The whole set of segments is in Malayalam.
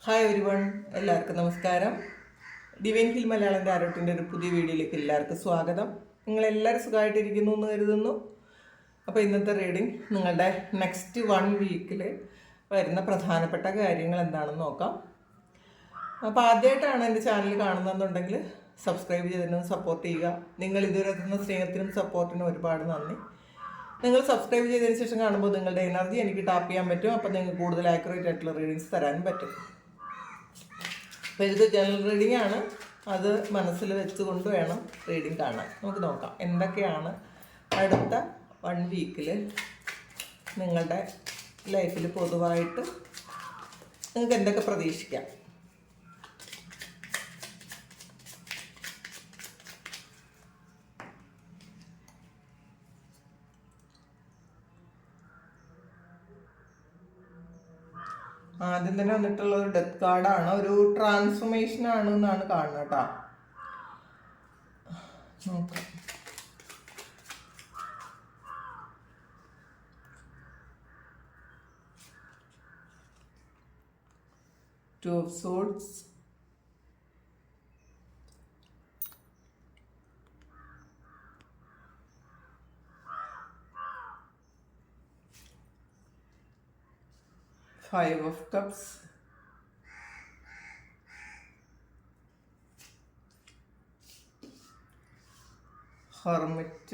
ഹായ് എവരിവൺ, എല്ലാവർക്കും നമസ്കാരം. ഡിവൈൻ ഹിൽ മലയാളം ടാരോട്ടിൻ്റെ ഒരു പുതിയ വീഡിയോയിലേക്ക് എല്ലാവർക്കും സ്വാഗതം. നിങ്ങളെല്ലാവരും സുഖമായിട്ടിരിക്കുന്നു എന്ന് കരുതുന്നു. അപ്പോൾ ഇന്നത്തെ റീഡിംഗ് നിങ്ങളുടെ നെക്സ്റ്റ് 1 വീക്കിൽ വരുന്ന പ്രധാനപ്പെട്ട കാര്യങ്ങൾ എന്താണെന്ന് നോക്കാം. അപ്പോൾ ആദ്യമായിട്ടാണ് എൻ്റെ ചാനൽ കാണുന്നതെന്നുണ്ടെങ്കിൽ സബ്സ്ക്രൈബ് ചെയ്തതിനും സപ്പോർട്ട് ചെയ്യുക. നിങ്ങൾ ഇതുവരെ തന്ന സ്നേഹത്തിനും സപ്പോർട്ടിനും ഒരുപാട് നന്ദി. നിങ്ങൾ സബ്സ്ക്രൈബ് ചെയ്തതിന് ശേഷം കാണുമ്പോൾ നിങ്ങളുടെ എനർജി എനിക്ക് ടാപ്പ് ചെയ്യാൻ പറ്റും. അപ്പോൾ നിങ്ങൾക്ക് കൂടുതൽ ആക്യുറേറ്റ് ആയിട്ടുള്ള റീഡിങ്സ് തരാനും പറ്റും. അപ്പോൾ ഇത് ജനറൽ റീഡിംഗ് ആണ്, അത് മനസ്സിൽ വെച്ചുകൊണ്ട് വേണം റീഡിംഗ് കാണാൻ. നമുക്ക് നോക്കാം എന്തൊക്കെയാണ് അടുത്ത 1 വീക്കിൽ നിങ്ങളുടെ ലൈഫിൽ പൊതുവായിട്ട് നിങ്ങൾക്ക് എന്തൊക്കെ പ്രതീക്ഷിക്കാം. ആദ്യം തന്നെ വന്നിട്ടുള്ള ഒരു ഡെത്ത് കാർഡാണ്, ഒരു ട്രാൻസ്ഫോർമേഷൻ ആണ് എന്നാണ് കാണുന്നത് കേട്ടോ. നോക്കാം. Two of Swords, Five of Cups, Hermit,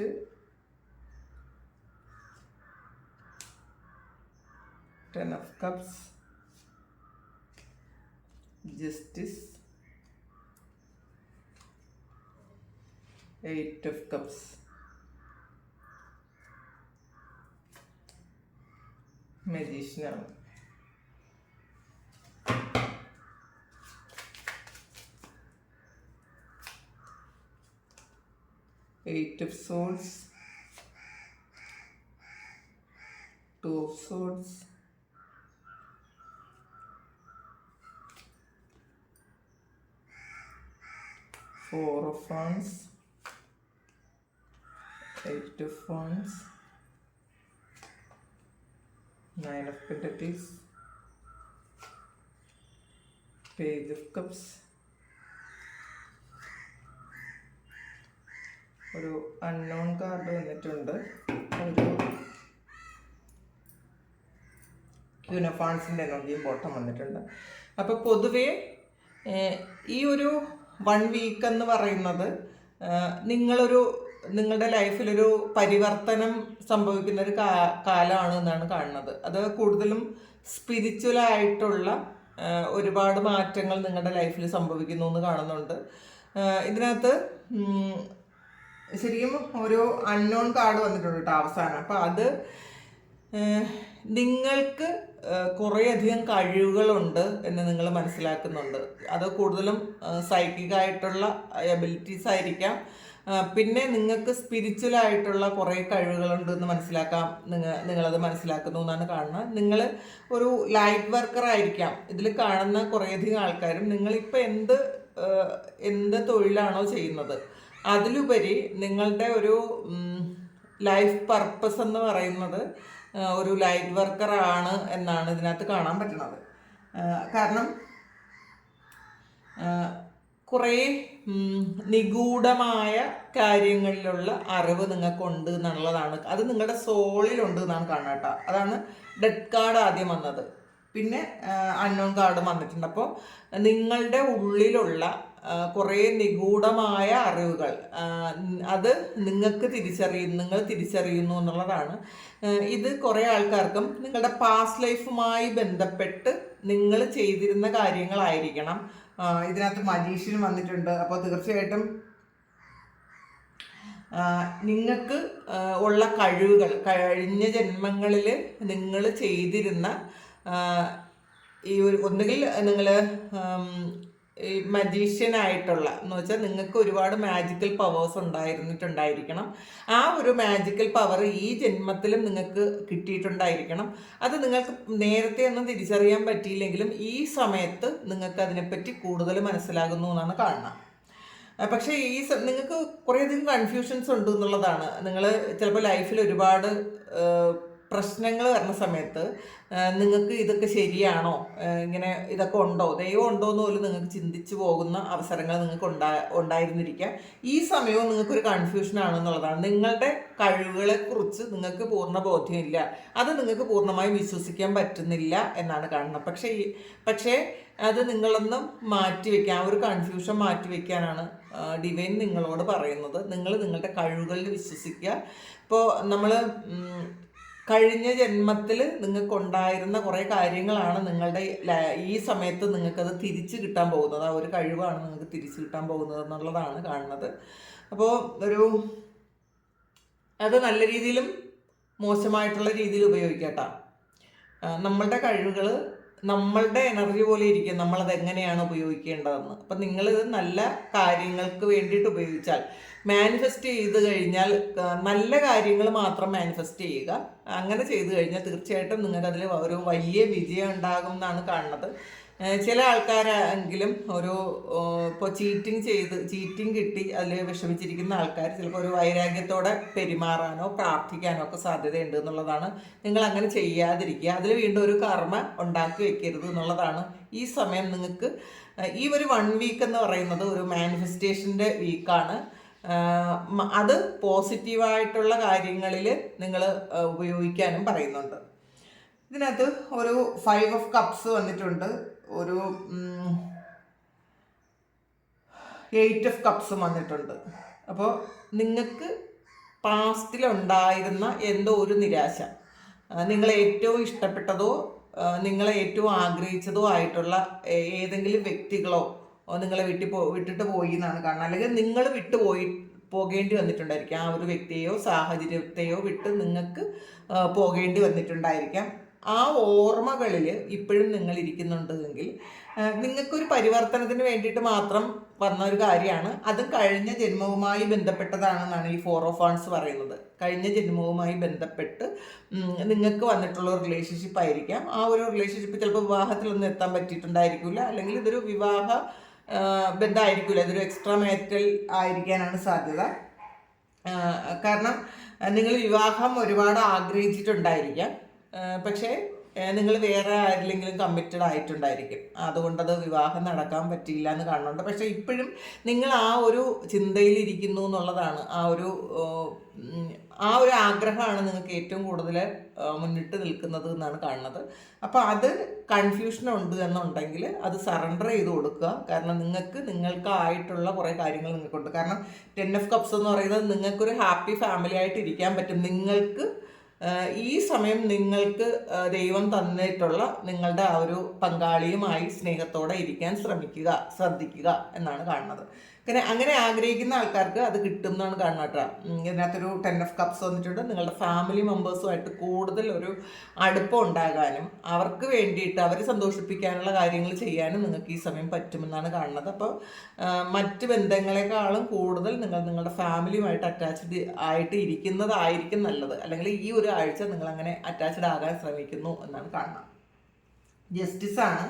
Ten of Cups, Justice, Eight of Cups, Magician. Eight of Swords, Two of Swords, Four of Wands, Eight of Wands, Nine of Pentacles, Page of Cups, ഒരു അൺനോൺ കാർഡ് വന്നിട്ടുണ്ട്, ഒരു ക്യൂൻ ഓഫ് വാൻഡ്സിൻ്റെ എനർജിയും ബോട്ടം വന്നിട്ടുണ്ട്. അപ്പോൾ പൊതുവേ ഈ ഒരു 1 വീക്ക് എന്ന് പറയുന്നത് നിങ്ങളുടെ ലൈഫിലൊരു പരിവർത്തനം സംഭവിക്കുന്ന ഒരു കാലമാണ് എന്നാണ് കാണുന്നത്. അത് കൂടുതലും സ്പിരിച്വലായിട്ടുള്ള ഒരുപാട് മാറ്റങ്ങൾ നിങ്ങളുടെ ലൈഫിൽ സംഭവിക്കുന്നു എന്ന് കാണുന്നുണ്ട്. ഇതിനകത്ത് ശരിക്കും ഒരു അൺനോൺ കാർഡ് വന്നിട്ടുണ്ട് കേട്ടോ അവസാനം. അപ്പം അത് നിങ്ങൾക്ക് കുറേയധികം കഴിവുകളുണ്ട് എന്ന് നിങ്ങൾ മനസ്സിലാക്കുന്നുണ്ട്. അത് കൂടുതലും സൈക്കിക്കായിട്ടുള്ള എബിലിറ്റീസ് ആയിരിക്കാം. പിന്നെ നിങ്ങൾക്ക് സ്പിരിച്വലായിട്ടുള്ള കുറേ കഴിവുകളുണ്ട് എന്ന് നിങ്ങളത് മനസ്സിലാക്കുന്നു എന്നാണ് കാണുന്നത്. നിങ്ങൾ ഒരു ലൈറ്റ് വർക്കർ ആയിരിക്കാം. ഇതിൽ കാണുന്ന കുറേയധികം ആൾക്കാരും നിങ്ങളിപ്പോൾ എന്ത് തൊഴിലാണോ ചെയ്യുന്നത് അതിലുപരി നിങ്ങളുടെ ഒരു ലൈഫ് പർപ്പസ് എന്ന് പറയുന്നത് ഒരു ലൈറ്റ് വർക്കർ ആണ് എന്നാണ് ഇതിനകത്ത് കാണാൻ പറ്റുന്നത്. കാരണം കുറേ നിഗൂഢമായ കാര്യങ്ങളിലുള്ള അറിവ് നിങ്ങൾക്കുണ്ട് എന്നുള്ളതാണ്. അത് നിങ്ങളുടെ സോളിലുണ്ട് എന്നാണ് കാണുന്നത് കേട്ടോ. അതാണ് ഡെത്ത് കാർഡ് ആദ്യം വന്നത്, പിന്നെ അൺനോൺ കാർഡ് വന്നിട്ടുണ്ട്. അപ്പോൾ നിങ്ങളുടെ ഉള്ളിലുള്ള കുറേ നിഗൂഢമായ അറിവുകൾ അത് നിങ്ങൾ തിരിച്ചറിയുന്നു എന്നുള്ളതാണ്. ഇത് കുറേ ആൾക്കാർക്കും നിങ്ങളുടെ പാസ്റ്റ് ലൈഫുമായി ബന്ധപ്പെട്ട് നിങ്ങൾ ചെയ്തിരുന്ന കാര്യങ്ങളായിരിക്കണം. ഇതിനകത്ത് മജീഷ്യൻ വന്നിട്ടുണ്ട്. അപ്പോൾ തീർച്ചയായിട്ടും നിങ്ങൾക്ക് ഉള്ള കഴിവുകൾ കഴിഞ്ഞ ജന്മങ്ങളിൽ നിങ്ങൾ ചെയ്തിരുന്ന ഈ ഒന്നുകിൽ നിങ്ങൾ ഈ മജീഷ്യനായിട്ടുള്ള എന്ന് വെച്ചാൽ നിങ്ങൾക്ക് ഒരുപാട് മാജിക്കൽ പവേഴ്സ് ഉണ്ടായിരുന്നിട്ടുണ്ടായിരിക്കണം. ആ ഒരു മാജിക്കൽ പവർ ഈ ജന്മത്തിലും നിങ്ങൾക്ക് കിട്ടിയിട്ടുണ്ടായിരിക്കണം. അത് നിങ്ങൾക്ക് നേരത്തെ ഒന്നും തിരിച്ചറിയാൻ പറ്റിയില്ലെങ്കിലും ഈ സമയത്ത് നിങ്ങൾക്ക് അതിനെപ്പറ്റി കൂടുതൽ മനസ്സിലാകുന്നു എന്നാണ് കാണുന്നത്. പക്ഷേ നിങ്ങൾക്ക് കുറേയധികം കൺഫ്യൂഷൻസ് ഉണ്ട് എന്നുള്ളതാണ്. നിങ്ങൾ ചിലപ്പോൾ ലൈഫിൽ ഒരുപാട് പ്രശ്നങ്ങൾ വരുന്ന സമയത്ത് നിങ്ങൾക്ക് ഇതൊക്കെ ശരിയാണോ, ഇങ്ങനെ ഇതൊക്കെ ഉണ്ടോ, ദൈവം ഉണ്ടോ എന്ന് പോലും നിങ്ങൾക്ക് ചിന്തിച്ചു പോകുന്ന അവസരങ്ങൾ നിങ്ങൾക്ക് ഉണ്ടായിരുന്നിരിക്കാം. ഈ സമയവും നിങ്ങൾക്കൊരു കൺഫ്യൂഷനാണെന്നുള്ളതാണ്. നിങ്ങളുടെ കഴിവുകളെക്കുറിച്ച് നിങ്ങൾക്ക് പൂർണ്ണ ബോധ്യമില്ല, അത് നിങ്ങൾക്ക് പൂർണ്ണമായും വിശ്വസിക്കാൻ പറ്റുന്നില്ല എന്നാണ് കാണുന്നത്. പക്ഷേ അത് നിങ്ങളൊന്നും മാറ്റിവെക്കാൻ, ആ ഒരു കൺഫ്യൂഷൻ മാറ്റിവെക്കാനാണ് ഡിവൈൻ നിങ്ങളോട് പറയുന്നത്. നിങ്ങൾ നിങ്ങളുടെ കഴിവുകളിൽ വിശ്വസിക്കുക. ഇപ്പോൾ നമ്മൾ കഴിഞ്ഞ ജന്മത്തിൽ നിങ്ങൾക്കുണ്ടായിരുന്ന കുറേ കാര്യങ്ങളാണ് നിങ്ങളുടെ ഈ സമയത്ത് നിങ്ങൾക്കത് തിരിച്ചു കിട്ടാൻ പോകുന്നത്. ആ ഒരു കഴിവാണ് നിങ്ങൾക്ക് തിരിച്ചു കിട്ടാൻ പോകുന്നത് എന്നുള്ളതാണ് കാണുന്നത്. അപ്പോൾ അത് നല്ല രീതിയിലും മോശമായിട്ടുള്ള രീതിയിൽ ഉപയോഗിക്കട്ടോ. നമ്മളുടെ കഴിവുകൾ നമ്മളുടെ എനർജി പോലെ ഇരിക്കും, നമ്മളത് എങ്ങനെയാണ് ഉപയോഗിക്കേണ്ടതെന്ന്. അപ്പം നിങ്ങളിത് നല്ല കാര്യങ്ങൾക്ക് വേണ്ടിയിട്ട് ഉപയോഗിച്ചാൽ, മാനിഫെസ്റ്റ് ചെയ്ത് കഴിഞ്ഞാൽ നല്ല കാര്യങ്ങൾ മാത്രം മാനിഫെസ്റ്റ് ചെയ്യുക. അങ്ങനെ ചെയ്തു കഴിഞ്ഞാൽ തീർച്ചയായിട്ടും നിങ്ങൾക്കതിൽ ഒരു വലിയ വിജയം ഉണ്ടാകും എന്നാണ് കാണുന്നത്. ചില ആൾക്കാരെങ്കിലും ഇപ്പോൾ ചീറ്റിംഗ് കിട്ടി അതിൽ വിഷമിച്ചിരിക്കുന്ന ആൾക്കാർ ചിലപ്പോൾ ഒരു വൈരാഗ്യത്തോടെ പെരുമാറാനോ പ്രാർത്ഥിക്കാനോ ഒക്കെ സാധ്യതയുണ്ട് എന്നുള്ളതാണ്. നിങ്ങൾ അങ്ങനെ ചെയ്യാതിരിക്കുക, അതിൽ വീണ്ടും ഒരു കർമ്മ ഉണ്ടാക്കി വെക്കരുത് എന്നുള്ളതാണ്. ഈ സമയം നിങ്ങൾക്ക് ഈ ഒരു 1 വീക്ക് എന്ന് പറയുന്നത് ഒരു മാനിഫെസ്റ്റേഷൻ്റെ വീക്കാണ്. അത് പോസിറ്റീവായിട്ടുള്ള കാര്യങ്ങളിൽ നിങ്ങൾ ഉപയോഗിക്കാനും പറയുന്നുണ്ട്. ഇതിനകത്ത് ഒരു 5 ഓഫ് കപ്സ് വന്നിട്ടുണ്ട്, ഒരു 8 ഓഫ് കപ്സും വന്നിട്ടുണ്ട്. അപ്പോൾ നിങ്ങൾക്ക് പാസ്റ്റിലുണ്ടായിരുന്ന എന്തോ ഒരു നിരാശ, നിങ്ങളെ ഏറ്റവും ഇഷ്ടപ്പെട്ടതോ നിങ്ങളെ ഏറ്റവും ആഗ്രഹിച്ചതോ ആയിട്ടുള്ള ഏതെങ്കിലും വ്യക്തികളോ നിങ്ങളെ വിട്ടിട്ട് പോയി എന്നാണ് കാണുന്നത്. അല്ലെങ്കിൽ നിങ്ങൾ പോകേണ്ടി വന്നിട്ടുണ്ടായിരിക്കാം. ആ ഒരു വ്യക്തിയെയോ സാഹചര്യത്തെയോ വിട്ട് നിങ്ങൾക്ക് പോകേണ്ടി വന്നിട്ടുണ്ടായിരിക്കാം. ആ ഓർമ്മകളിൽ ഇപ്പോഴും നിങ്ങൾ ഇരിക്കുന്നുണ്ടെങ്കിൽ നിങ്ങൾക്കൊരു പരിവർത്തനത്തിന് വേണ്ടിയിട്ട് മാത്രം വന്ന ഒരു കാര്യമാണ്. അതും കഴിഞ്ഞ ജന്മവുമായി ബന്ധപ്പെട്ടതാണെന്നാണ് ഈ 4 ഓഫ് വാണ്ട്സ് പറയുന്നത്. കഴിഞ്ഞ ജന്മവുമായി ബന്ധപ്പെട്ട് നിങ്ങൾക്ക് വന്നിട്ടുള്ള ഒരു റിലേഷൻഷിപ്പ് ആയിരിക്കാം. ആ ഒരു റിലേഷൻഷിപ്പ് ചിലപ്പോൾ വിവാഹത്തിലൊന്നും എത്താൻ പറ്റിയിട്ടുണ്ടായിരിക്കില്ല, അല്ലെങ്കിൽ ഇതൊരു വിവാഹ ബന്ധമായിരിക്കില്ല, ഇതൊരു എക്സ്ട്രാ മാരിറ്റൽ ആയിരിക്കാനാണ് സാധ്യത. കാരണം നിങ്ങൾ വിവാഹം ഒരുപാട് ആഗ്രഹിച്ചിട്ടുണ്ടായിരിക്കാം, പക്ഷേ നിങ്ങൾ വേറെ ആരിലെങ്കിലും കമ്മിറ്റഡ് ആയിട്ടുണ്ടായിരിക്കും, അതുകൊണ്ടത് വിവാഹം നടക്കാൻ പറ്റിയില്ല എന്ന് കാണുന്നുണ്ട്. പക്ഷേ ഇപ്പോഴും നിങ്ങൾ ആ ഒരു ചിന്തയിലിരിക്കുന്നു എന്നുള്ളതാണ്. ആ ഒരു ആഗ്രഹമാണ് നിങ്ങൾക്ക് ഏറ്റവും കൂടുതൽ മുന്നിട്ട് നിൽക്കുന്നത് എന്നാണ് കാണുന്നത്. അപ്പോൾ അത് കൺഫ്യൂഷൻ ഉണ്ട് എന്നുണ്ടെങ്കിൽ അത് സറണ്ടർ ചെയ്ത് കൊടുക്കുക. കാരണം നിങ്ങൾക്കായിട്ടുള്ള കുറേ കാര്യങ്ങൾ നിങ്ങൾക്കുണ്ട്. കാരണം 10 ഓഫ് കപ്സ് എന്ന് പറയുന്നത് നിങ്ങൾക്കൊരു ഹാപ്പി ഫാമിലി ആയിട്ട് ഇരിക്കാൻ പറ്റും. ഈ സമയം നിങ്ങൾക്ക് ദൈവം തന്നിട്ടുള്ള നിങ്ങളുടെ ആ ഒരു പങ്കാളിയുമായി സ്നേഹത്തോടെ ഇരിക്കാൻ ശ്രദ്ധിക്കുക എന്നാണ് കാണുന്നത്. അങ്ങനെ ആഗ്രഹിക്കുന്ന ആൾക്കാർക്ക് അത് കിട്ടും എന്നാണ് കാണുന്നത് കേട്ടോ. ഇതിനകത്തൊരു 10 ഓഫ് കപ്സ് വന്നിട്ടുണ്ട്. നിങ്ങളുടെ ഫാമിലി മെമ്പേഴ്സുമായിട്ട് കൂടുതൽ ഒരു അടുപ്പം ഉണ്ടാകാനും അവർക്ക് വേണ്ടിയിട്ട് അവരെ സന്തോഷിപ്പിക്കാനുള്ള കാര്യങ്ങൾ ചെയ്യാനും നിങ്ങൾക്ക് ഈ സമയം പറ്റുമെന്നാണ് കാണുന്നത്. അപ്പോൾ മറ്റ് ബന്ധങ്ങളെക്കാളും കൂടുതൽ നിങ്ങളുടെ ഫാമിലിയുമായിട്ട് അറ്റാച്ച്ഡ് ആയിട്ട് ഇരിക്കുന്നതായിരിക്കും നല്ലത്. അല്ലെങ്കിൽ ഈ ഒരു ആഴ്ച നിങ്ങളങ്ങനെ അറ്റാച്ച്ഡ് ആകാൻ ശ്രമിക്കുന്നു എന്നാണ് കാണുന്നത്. ജസ്റ്റിസാണ്.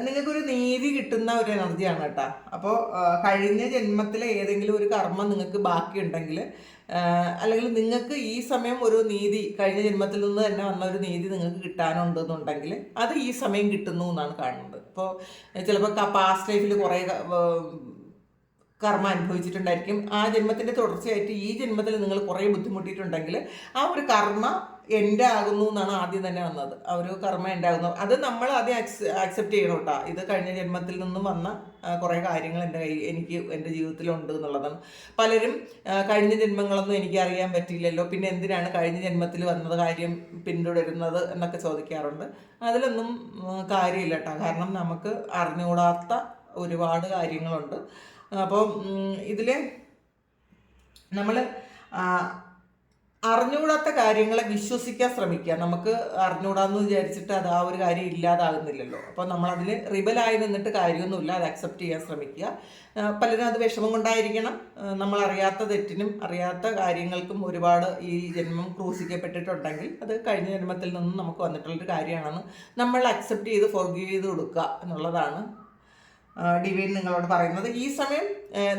നിങ്ങൾക്കൊരു നീതി കിട്ടുന്ന ഒരു എനർജിയാണ് കേട്ടോ. അപ്പോൾ കഴിഞ്ഞ ജന്മത്തിലെ ഏതെങ്കിലും ഒരു കർമ്മം നിങ്ങൾക്ക് ബാക്കിയുണ്ടെങ്കിൽ, അല്ലെങ്കിൽ നിങ്ങൾക്ക് ഈ സമയം ഒരു നീതി കഴിഞ്ഞ ജന്മത്തിൽ നിന്ന് തന്നെ വന്ന ഒരു നീതി നിങ്ങൾക്ക് കിട്ടാനുണ്ടെന്നുണ്ടെങ്കിൽ അത് ഈ സമയം കിട്ടുന്നു എന്നാണ് കാണുന്നത്. അപ്പോൾ ചിലപ്പോൾ പാസ്റ്റ് ലൈഫിൽ കുറേ കർമ്മ അനുഭവിച്ചിട്ടുണ്ടായിരിക്കും. ആ ജന്മത്തിൻ്റെ തുടർച്ചയായിട്ട് ഈ ജന്മത്തിൽ നിങ്ങൾ കുറേ ബുദ്ധിമുട്ടിയിട്ടുണ്ടെങ്കിൽ ആ ഒരു കർമ്മ എൻ്റെ ആകുന്നു എന്നാണ് ആദ്യം തന്നെ വന്നത്. ആ ഒരു കർമ്മ എൻ്റെ ആകുന്നു, അത് നമ്മൾ ആദ്യം ആക്സെപ്റ്റ് ചെയ്യണം കേട്ടോ. ഇത് കഴിഞ്ഞ ജന്മത്തിൽ നിന്നും വന്ന കുറേ കാര്യങ്ങൾ എനിക്ക് എൻ്റെ ജീവിതത്തിലുണ്ട് എന്നുള്ളതാണ്. പലരും കഴിഞ്ഞ ജന്മങ്ങളൊന്നും എനിക്ക് അറിയാൻ പറ്റിയില്ലല്ലോ, പിന്നെ എന്തിനാണ് കഴിഞ്ഞ ജന്മത്തിൽ വന്നത് കാര്യം പിന്തുടരുന്നത് എന്നൊക്കെ ചോദിക്കാറുണ്ട്. അതിലൊന്നും കാര്യമില്ല കേട്ടോ. കാരണം നമുക്ക് അറിഞ്ഞുകൂടാത്ത ഒരുപാട് കാര്യങ്ങളുണ്ട്. അപ്പോൾ ഇതിൽ നമ്മൾ അറിഞ്ഞുകൂടാത്ത കാര്യങ്ങളെ വിശ്വസിക്കാൻ ശ്രമിക്കുക. നമുക്ക് അറിഞ്ഞുകൂടാന്ന് വിചാരിച്ചിട്ട് അത് ആ ഒരു കാര്യം ഇല്ലാതാകുന്നില്ലല്ലോ. അപ്പോൾ നമ്മളതിൽ റിബലായി നിന്നിട്ട് കാര്യമൊന്നുമില്ല, അത് അക്സെപ്റ്റ് ചെയ്യാൻ ശ്രമിക്കുക. പലരും അത് വിഷമം കൊണ്ടായിരിക്കണം. നമ്മളറിയാത്ത തെറ്റിനും അറിയാത്ത കാര്യങ്ങൾക്കും ഒരുപാട് ഈ ജന്മം ക്രൂശിക്കപ്പെട്ടിട്ടുണ്ടെങ്കിൽ അത് കഴിഞ്ഞ ജന്മത്തിൽ നിന്നും നമുക്ക് വന്നിട്ടുള്ളൊരു കാര്യമാണെന്ന് നമ്മൾ അക്സെപ്റ്റ് ചെയ്ത് ഫോർഗീവ് ചെയ്ത് കൊടുക്കുക എന്നുള്ളതാണ്. ഡിവൈൻ നിങ്ങളോട് പറയുന്നത്. ഈ സമയം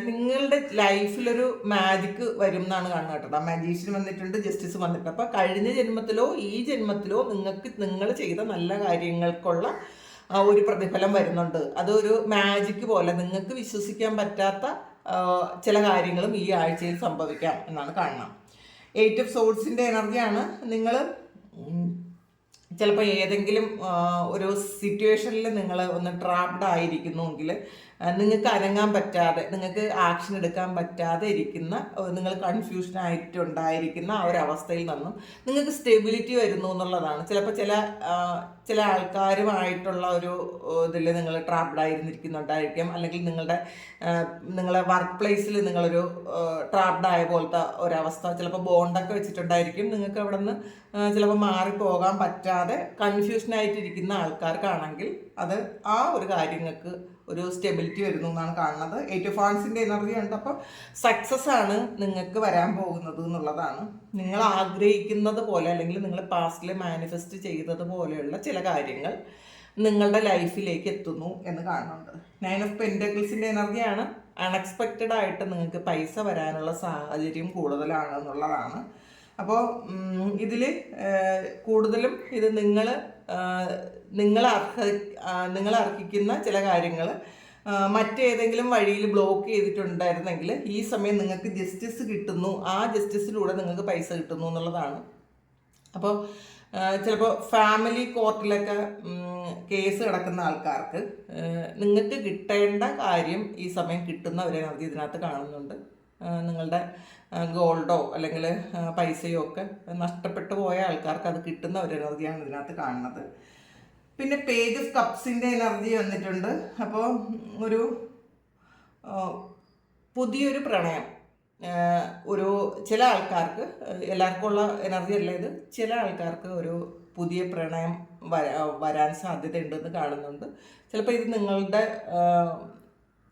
നിങ്ങളുടെ ലൈഫിലൊരു മാജിക്ക് വരും എന്നാണ് കാണുന്നത് കേട്ടോ. മജീഷ്യൻ വന്നിട്ടുണ്ട്, ജസ്റ്റിസ് വന്നിട്ടുണ്ട്. അപ്പോൾ കഴിഞ്ഞ ജന്മത്തിലോ ഈ ജന്മത്തിലോ നിങ്ങൾ ചെയ്ത നല്ല കാര്യങ്ങൾക്കുള്ള ഒരു പ്രതിഫലം വരുന്നുണ്ട്. അതൊരു മാജിക്ക് പോലെ നിങ്ങൾക്ക് വിശ്വസിക്കാൻ പറ്റാത്ത ചില കാര്യങ്ങളും ഈ ആഴ്ചയിൽ സംഭവിക്കാം എന്നാണ് കാണുന്നത്. 8 ഓഫ് സോർഡ്സിൻ്റെ എനർജിയാണ്. നിങ്ങൾ ചിലപ്പോൾ ഏതെങ്കിലും ഒരു സിറ്റുവേഷനിൽ നിങ്ങൾ ഒന്ന് ട്രാപ്ഡ് ആയിരിക്കുന്നുവെങ്കിൽ നിങ്ങൾക്ക് അനങ്ങാൻ പറ്റാതെ, നിങ്ങൾക്ക് ആക്ഷൻ എടുക്കാൻ പറ്റാതെ ഇരിക്കുന്ന, നിങ്ങൾ കൺഫ്യൂഷനായിട്ടുണ്ടായിരിക്കുന്ന ആ ഒരു അവസ്ഥയിൽ നിന്നും നിങ്ങൾക്ക് സ്റ്റെബിലിറ്റി വരുന്നു എന്നുള്ളതാണ്. ചിലപ്പോൾ ചില ആൾക്കാരുമായിട്ടുള്ള ഒരു ഇതിൽ നിങ്ങൾ ട്രാപ്ഡ് ആയിരുന്നിരിക്കുന്നുണ്ടായിരിക്കും, അല്ലെങ്കിൽ നിങ്ങളെ വർക്ക് പ്ലേസിൽ നിങ്ങളൊരു ട്രാപ്ഡ് ആയ പോലത്തെ ഒരവസ്ഥ, ചിലപ്പോൾ ബോണ്ടൊക്കെ വെച്ചിട്ടുണ്ടായിരിക്കും. നിങ്ങൾക്ക് അവിടെ നിന്ന് ചിലപ്പോൾ മാറിപ്പോകാൻ പറ്റാതെ കൺഫ്യൂഷനായിട്ടിരിക്കുന്ന ആൾക്കാർക്കാണെങ്കിൽ അത് ആ ഒരു കാര്യങ്ങൾക്ക് ഒരു സ്റ്റെബിലിറ്റി വരുന്നു എന്നാണ് കാണുന്നത്. 8 ഓഫ് വാൻസിൻ്റെ എനർജി ഉണ്ട്. അപ്പോൾ സക്സസ് ആണ് നിങ്ങൾക്ക് വരാൻ പോകുന്നത് എന്നുള്ളതാണ്. നിങ്ങൾ ആഗ്രഹിക്കുന്നത് പോലെ, അല്ലെങ്കിൽ നിങ്ങൾ പാസ്റ്റിൽ മാനിഫെസ്റ്റ് ചെയ്തത് പോലെയുള്ള ചില കാര്യങ്ങൾ നിങ്ങളുടെ ലൈഫിലേക്ക് എത്തുന്നു എന്ന് കാണുന്നുണ്ട്. 9 ഓഫ് പെൻറ്റക്കിൾസിൻ്റെ എനർജിയാണ്. അൺഎക്സ്പെക്റ്റഡ് ആയിട്ട് നിങ്ങൾക്ക് പൈസ വരാനുള്ള സാഹചര്യം കൂടുതലാണ് എന്നുള്ളതാണ്. അപ്പോൾ ഇതിൽ കൂടുതലും ഇത് നിങ്ങൾ അർഹിക്കുന്ന ചില കാര്യങ്ങൾ മറ്റേതെങ്കിലും വഴിയിൽ ബ്ലോക്ക് ചെയ്തിട്ടുണ്ടായിരുന്നെങ്കിൽ ഈ സമയം നിങ്ങൾക്ക് ജസ്റ്റിസ് കിട്ടുന്നു, ആ ജസ്റ്റിസിലൂടെ നിങ്ങൾക്ക് പൈസ കിട്ടുന്നു എന്നുള്ളതാണ്. അപ്പോൾ ചിലപ്പോൾ ഫാമിലി കോർട്ടിലൊക്കെ കേസ് കിടക്കുന്ന ആൾക്കാർക്ക് നിങ്ങൾക്ക് കിട്ടേണ്ട കാര്യം ഈ സമയം കിട്ടുന്ന ഒരു എനർജി ഇതിനകത്ത് കാണുന്നുണ്ട്. നിങ്ങളുടെ ഗോൾഡോ അല്ലെങ്കിൽ പൈസയോ ഒക്കെ നഷ്ടപ്പെട്ടു പോയ ആൾക്കാർക്ക് അത് കിട്ടുന്ന ഒരു എനർജിയാണ് ഇതിനകത്ത് കാണുന്നത്. പിന്നെ പേജ് ഓഫ് കപ്സിൻ്റെ എനർജി വന്നിട്ടുണ്ട്. അപ്പോൾ ഒരു പുതിയൊരു പ്രണയം ചില ആൾക്കാർക്ക്, എല്ലാവർക്കും ഉള്ള എനർജി അല്ല ഇത്, ചില ആൾക്കാർക്ക് ഒരു പുതിയ പ്രണയം വരാൻ സാധ്യതയുണ്ടെന്ന് കാണുന്നുണ്ട്. ചിലപ്പോൾ ഇത് നിങ്ങളുടെ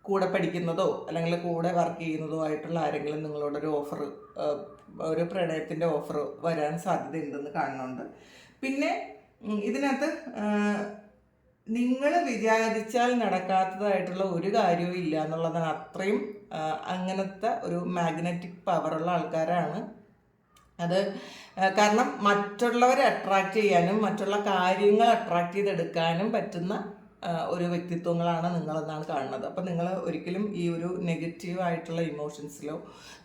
കൂടെ പഠിക്കുന്നതോ അല്ലെങ്കിൽ കൂടെ വർക്ക് ചെയ്യുന്നതോ ആയിട്ടുള്ള ആരെങ്കിലും നിങ്ങളോടൊരു ഒരു പ്രണയത്തിൻ്റെ ഓഫർ വരാൻ സാധ്യതയുണ്ടെന്ന് കാണുന്നുണ്ട്. പിന്നെ ഇതിനകത്ത് നിങ്ങൾ വിചാരിച്ചാൽ നടക്കാത്തതായിട്ടുള്ള ഒരു കാര്യവും ഇല്ല എന്നുള്ളതാണ്. അത്രയും അങ്ങനത്തെ ഒരു മാഗ്നറ്റിക് പവറുള്ള ആൾക്കാരാണ് അത്. കാരണം മറ്റുള്ളവരെ അട്രാക്റ്റ് ചെയ്യാനും മറ്റുള്ള കാര്യങ്ങൾ അട്രാക്റ്റ് ചെയ്തെടുക്കാനും പറ്റുന്ന ഒരു വ്യക്തിത്വങ്ങളാണ് നിങ്ങളെന്നാണ് കാണുന്നത്. അപ്പം നിങ്ങൾ ഒരിക്കലും ഈ ഒരു നെഗറ്റീവ് ആയിട്ടുള്ള ഇമോഷൻസിലോ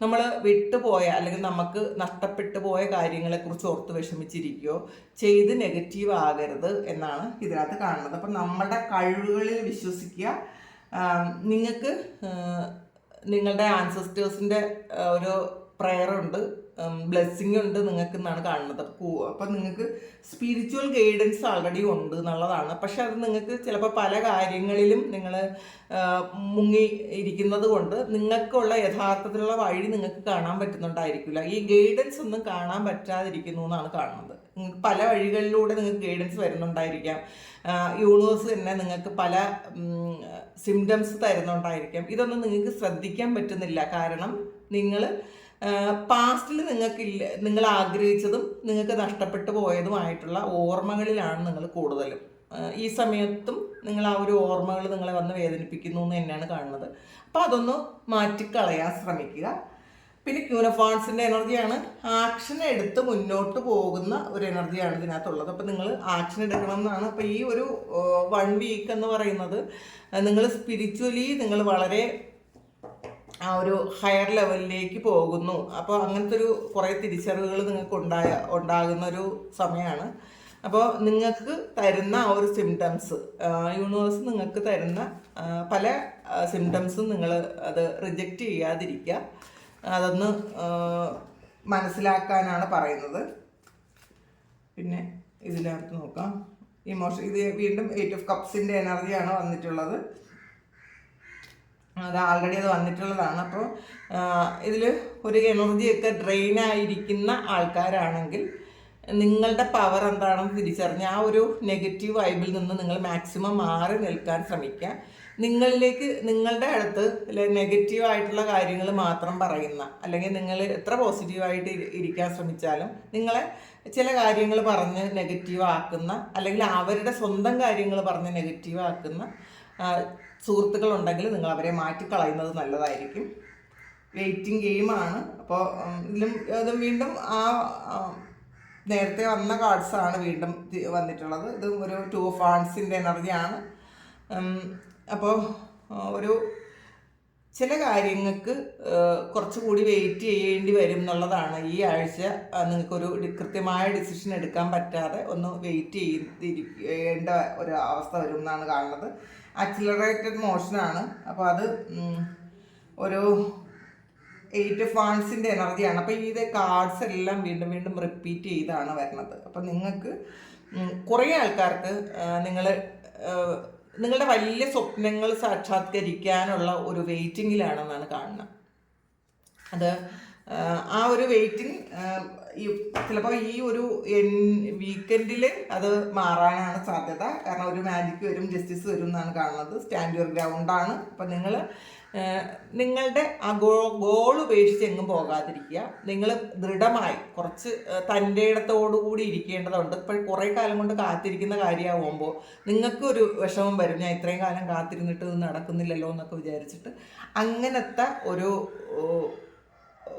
നമ്മൾ വിട്ടുപോയ അല്ലെങ്കിൽ നമുക്ക് നഷ്ടപ്പെട്ടു പോയ കാര്യങ്ങളെക്കുറിച്ച് ഓർത്ത് വിഷമിച്ചിരിക്കുകയോ ചെയ്ത് നെഗറ്റീവ് ആകരുത് എന്നാണ് ഇതിനകത്ത് കാണുന്നത്. അപ്പം നമ്മുടെ കഴിവുകളിൽ വിശ്വസിക്കുക. നിങ്ങൾക്ക് നിങ്ങളുടെ ആൻസസ്റ്റേഴ്സിൻ്റെ ഒരു പ്രയറുണ്ട്, ബ്ലെസ്സിങ് ഉണ്ട് നിങ്ങൾക്ക് എന്നാണ് കാണുന്നത്. അപ്പം നിങ്ങൾക്ക് സ്പിരിച്വൽ ഗൈഡൻസ് ആൾറെഡി ഉണ്ട് എന്നുള്ളതാണ്. പക്ഷെ അത് നിങ്ങൾക്ക് ചിലപ്പോൾ പല കാര്യങ്ങളിലും നിങ്ങൾ മുങ്ങി ഇരിക്കുന്നത് കൊണ്ട് നിങ്ങൾക്കുള്ള യഥാർത്ഥത്തിലുള്ള വഴി നിങ്ങൾക്ക് കാണാൻ പറ്റുന്നുണ്ടായിരിക്കില്ല. ഈ ഗൈഡൻസ് ഒന്നും കാണാൻ പറ്റാതിരിക്കുന്നു എന്നാണ് കാണുന്നത്. നിങ്ങൾക്ക് പല വഴികളിലൂടെ നിങ്ങൾക്ക് ഗൈഡൻസ് വരുന്നുണ്ടായിരിക്കാം. യൂണിവേഴ്സ് തന്നെ നിങ്ങൾക്ക് പല സിംറ്റംസ് തരുന്നുണ്ടായിരിക്കാം. ഇതൊന്നും നിങ്ങൾക്ക് ശ്രദ്ധിക്കാൻ പറ്റുന്നില്ല. കാരണം പാസ്റ്റിൽ നിങ്ങൾ ആഗ്രഹിച്ചതും നിങ്ങൾക്ക് നഷ്ടപ്പെട്ടു പോയതുമായിട്ടുള്ള ഓർമ്മകളിലാണ് നിങ്ങൾ കൂടുതലും. ഈ സമയത്തും നിങ്ങൾ ആ ഒരു ഓർമ്മകൾ നിങ്ങളെ വന്ന് വേദനിപ്പിക്കുന്നു എന്ന് തന്നെയാണ് കാണുന്നത്. അപ്പോൾ അതൊന്ന് മാറ്റിക്കളയാൻ ശ്രമിക്കുക. പിന്നെ ക്യൂൻ ഓഫ് വാൻസിൻ്റെ എനർജിയാണ്. ആക്ഷൻ എടുത്ത് മുന്നോട്ട് പോകുന്ന ഒരു എനർജിയാണ് ഇതിനകത്തുള്ളത്. അപ്പോൾ നിങ്ങൾ ആക്ഷൻ എടുക്കണം എന്നാണ്. അപ്പോൾ ഈ ഒരു 1 വീക്ക് എന്ന് പറയുന്നത് നിങ്ങൾ സ്പിരിച്വലി നിങ്ങൾ വളരെ ആ ഒരു ഹയർ ലെവലിലേക്ക് പോകുന്നു. അപ്പോൾ അങ്ങനത്തെ ഒരു കുറേ തിരിച്ചറിവുകൾ നിങ്ങൾക്ക് ഉണ്ടാകുന്ന ഒരു സമയമാണ്. അപ്പോൾ നിങ്ങൾക്ക് തരുന്ന ആ ഒരു സിംറ്റംസ്, യൂണിവേഴ്സ് നിങ്ങൾക്ക് തരുന്ന പല സിംറ്റംസും നിങ്ങൾ അത് റിജക്റ്റ് ചെയ്യാതിരിക്കുക. അതൊന്ന് മനസ്സിലാക്കാനാണ് പറയുന്നത്. പിന്നെ ഇതിനകത്ത് നോക്കാം ഇത് വീണ്ടും 8 ഓഫ് കപ്സിൻ്റെ എനർജിയാണ് വന്നിട്ടുള്ളത്. അത് ആൾറെഡി അത് വന്നിട്ടുള്ളതാണ്. അപ്പോൾ ഇതിൽ ഒരു എനർജിയൊക്കെ ഡ്രെയിൻ ആയിരിക്കുന്ന ആൾക്കാരാണെങ്കിൽ നിങ്ങളുടെ പവർ എന്താണെന്ന് തിരിച്ചറിഞ്ഞ് ആ ഒരു നെഗറ്റീവ് വൈബിൽ നിന്ന് നിങ്ങൾ മാക്സിമം മാറി നിൽക്കാൻ ശ്രമിക്കുക. നിങ്ങളുടെ അടുത്ത് നെഗറ്റീവായിട്ടുള്ള കാര്യങ്ങൾ മാത്രം പറയുന്ന, അല്ലെങ്കിൽ നിങ്ങൾ എത്ര പോസിറ്റീവായിട്ട് ഇരിക്കാൻ ശ്രമിച്ചാലും നിങ്ങളെ ചില കാര്യങ്ങൾ പറഞ്ഞ് നെഗറ്റീവ് ആക്കുന്ന, അല്ലെങ്കിൽ അവരുടെ സ്വന്തം കാര്യങ്ങൾ പറഞ്ഞ് നെഗറ്റീവ് ആക്കുന്ന സുഹൃത്തുക്കളുണ്ടെങ്കിൽ നിങ്ങൾ അവരെ മാറ്റിക്കളയുന്നത് നല്ലതായിരിക്കും. വെയിറ്റിംഗ് ഗെയിമാണ്. അപ്പോൾ ഇതും വീണ്ടും ആ നേരത്തെ വന്ന കാർഡ്സാണ് വീണ്ടും വന്നിട്ടുള്ളത്. ഇത് ഒരു 2 of Wandsൻ്റെ എനർജിയാണ്. അപ്പോൾ ഒരു ചില കാര്യങ്ങൾക്ക് കുറച്ചുകൂടി വെയിറ്റ് ചെയ്യേണ്ടി വരും എന്നുള്ളതാണ്. ഈ ആഴ്ച നിങ്ങൾക്കൊരു കൃത്യമായ ഡിസിഷൻ എടുക്കാൻ പറ്റാതെ ഒന്ന് വെയിറ്റ് ചെയ്യേണ്ട ഒരു അവസ്ഥ വരും എന്നാണ് കാണുന്നത്. ആക്സിലറേറ്റഡ് മോഷനാണ്. അപ്പോൾ അത് ഒരു 8 of Wandsൻ്റെ എനർജിയാണ്. അപ്പോൾ ഈ കാർഡ്സ് എല്ലാം വീണ്ടും വീണ്ടും റിപ്പീറ്റ് ചെയ്താണ് വരുന്നത്. അപ്പോൾ നിങ്ങൾക്ക് കുറേ ആൾക്കാർക്ക് നിങ്ങളുടെ വലിയ സ്വപ്നങ്ങൾ സാക്ഷാത്കരിക്കാനുള്ള ഒരു വെയിറ്റിങ്ങിലാണെന്നാണ് കാണുന്നത്. അത് ആ ഒരു വെയിറ്റിംഗ് ചിലപ്പോൾ ഈ ഒരു വീക്കെൻഡിൽ അത് മാറാനാണ് സാധ്യത. കാരണം ഒരു മാജിക് വരും, ജസ്റ്റിസ് വരും എന്നാണ് കാണുന്നത്. സ്റ്റാൻഡ് യുവർ ഗ്രൗണ്ടാണ്. അപ്പം നിങ്ങളുടെ ആ ഗോൾ ഉപേക്ഷിച്ച് എങ്ങും പോകാതിരിക്കുക. നിങ്ങൾ ദൃഢമായി കുറച്ച് തൻ്റെ ഇടത്തോടുകൂടി ഇരിക്കേണ്ടതുണ്ട്. ഇപ്പോൾ കുറേ കാലം കൊണ്ട് കാത്തിരിക്കുന്ന കാര്യമാകുമ്പോൾ നിങ്ങൾക്ക് ഒരു വിഷമം വരും, ഞാൻ ഇത്രയും കാലം കാത്തിരുന്നിട്ട് ഇത് നടക്കുന്നില്ലല്ലോ എന്നൊക്കെ വിചാരിച്ചിട്ട്. അങ്ങനത്തെ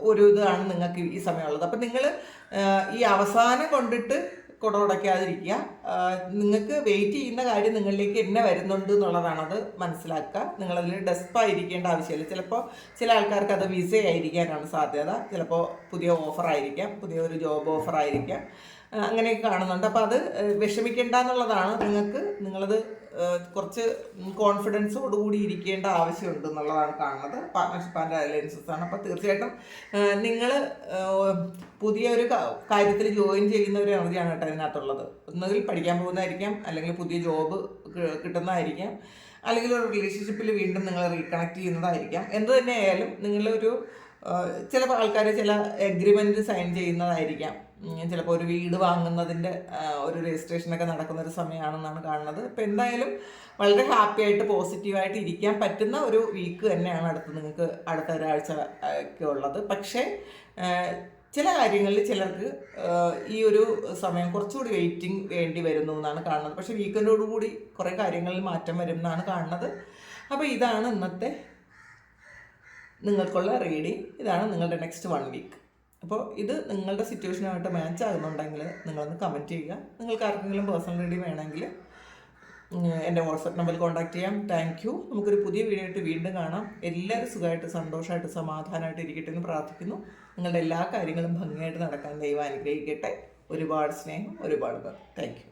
ഒരു ഇതാണ് നിങ്ങൾക്ക് ഈ സമയമുള്ളത്. അപ്പം നിങ്ങൾ ഈ അവസാനം കൊണ്ടിട്ട് കുടമുടയ്ക്കാതിരിക്കുക. നിങ്ങൾക്ക് വെയിറ്റ് ചെയ്യുന്ന കാര്യം നിങ്ങളിലേക്ക് എന്നെ വരുന്നുണ്ട് എന്നുള്ളതാണത് മനസ്സിലാക്കുക. നിങ്ങളതിൽ ഡെസ്പായിരിക്കേണ്ട ആവശ്യമില്ല. ചിലപ്പോൾ ചില ആൾക്കാർക്ക് അത് വിസ ആയിരിക്കാനാണ് സാധ്യത. ചിലപ്പോൾ പുതിയ ഓഫറായിരിക്കാം, പുതിയൊരു ജോബ് ഓഫറായിരിക്കാം, അങ്ങനെയൊക്കെ കാണുന്നുണ്ട്. അപ്പോൾ അത് വിഷമിക്കേണ്ട എന്നുള്ളതാണ്. നിങ്ങളത് കുറച്ച് കോൺഫിഡൻസോടുകൂടി ഇരിക്കേണ്ട ആവശ്യമുണ്ട് എന്നുള്ളതാണ് കാണുന്നത്. പാർട്ട്ണർഷിപ്പ് ആൻഡ് അലയൻസസ് ആണ്. അപ്പോൾ തീർച്ചയായിട്ടും നിങ്ങൾ പുതിയൊരു കാര്യത്തിൽ ജോയിൻ ചെയ്യുന്ന ഒരു എനർജിയാണ് കേട്ടോ ഇതിനകത്തുള്ളത്. ഒന്നുകിൽ പഠിക്കാൻ പോകുന്നതായിരിക്കാം, അല്ലെങ്കിൽ പുതിയ ജോബ് കിട്ടുന്നതായിരിക്കാം, അല്ലെങ്കിൽ ഒരു റിലേഷൻഷിപ്പിൽ വീണ്ടും നിങ്ങൾ റീകണക്ട് ചെയ്യുന്നതായിരിക്കാം. എന്ത് തന്നെ ആയാലും നിങ്ങളൊരു ചില ആൾക്കാർ ചില എഗ്രിമെൻറ്റ് സൈൻ ചെയ്യുന്നതായിരിക്കാം. ചിലപ്പോൾ ഒരു വീട് വാങ്ങുന്നതിൻ്റെ ഒരു രജിസ്ട്രേഷനൊക്കെ നടക്കുന്ന ഒരു സമയമാണെന്നാണ് കാണുന്നത്. അപ്പോൾ എന്തായാലും വളരെ ഹാപ്പി ആയിട്ട് പോസിറ്റീവായിട്ട് ഇരിക്കാൻ പറ്റുന്ന ഒരു വീക്ക് തന്നെയാണ് നിങ്ങൾക്ക് അടുത്ത ഒരാഴ്ച ഒക്കെ ഉള്ളത്. പക്ഷേ ചില കാര്യങ്ങളിൽ ചിലർക്ക് ഈ ഒരു സമയം കുറച്ചുകൂടി വെയിറ്റിംഗ് വേണ്ടി വരുന്നു എന്നാണ് കാണുന്നത്. പക്ഷേ വീക്കെൻഡോടുകൂടി കുറേ കാര്യങ്ങളിൽ മാറ്റം വരും എന്നാണ് കാണുന്നത്. അപ്പോൾ ഇതാണ് ഇന്നത്തെ നിങ്ങൾക്കുള്ള റീഡിങ്. ഇതാണ് നിങ്ങളുടെ നെക്സ്റ്റ് 1 വീക്ക്. അപ്പോൾ ഇത് നിങ്ങളുടെ സിറ്റുവേഷനുമായിട്ട് മാച്ച് ആകുന്നുണ്ടെങ്കിൽ നിങ്ങളൊന്ന് കമൻറ്റ് ചെയ്യുക. നിങ്ങൾക്ക് ആർക്കെങ്കിലും പേഴ്സണൽ റീഡിങ് വേണമെങ്കിൽ എൻ്റെ വാട്സപ്പ് നമ്പറിൽ കോൺടാക്ട് ചെയ്യാം. Thank you. നമുക്കൊരു പുതിയ വീഡിയോ ആയിട്ട് വീണ്ടും കാണാം. എല്ലാവരും സുഖമായിട്ട് സന്തോഷമായിട്ട് സമാധാനമായിട്ട് ഇരിക്കട്ടെ എന്ന് പ്രാർത്ഥിക്കുന്നു. നിങ്ങളുടെ എല്ലാ കാര്യങ്ങളും ഭംഗിയായിട്ട് നടക്കാൻ ദൈവം അനുഗ്രഹിക്കട്ടെ. ഒരുപാട് സ്നേഹം, ഒരുപാട് താങ്ക് യു.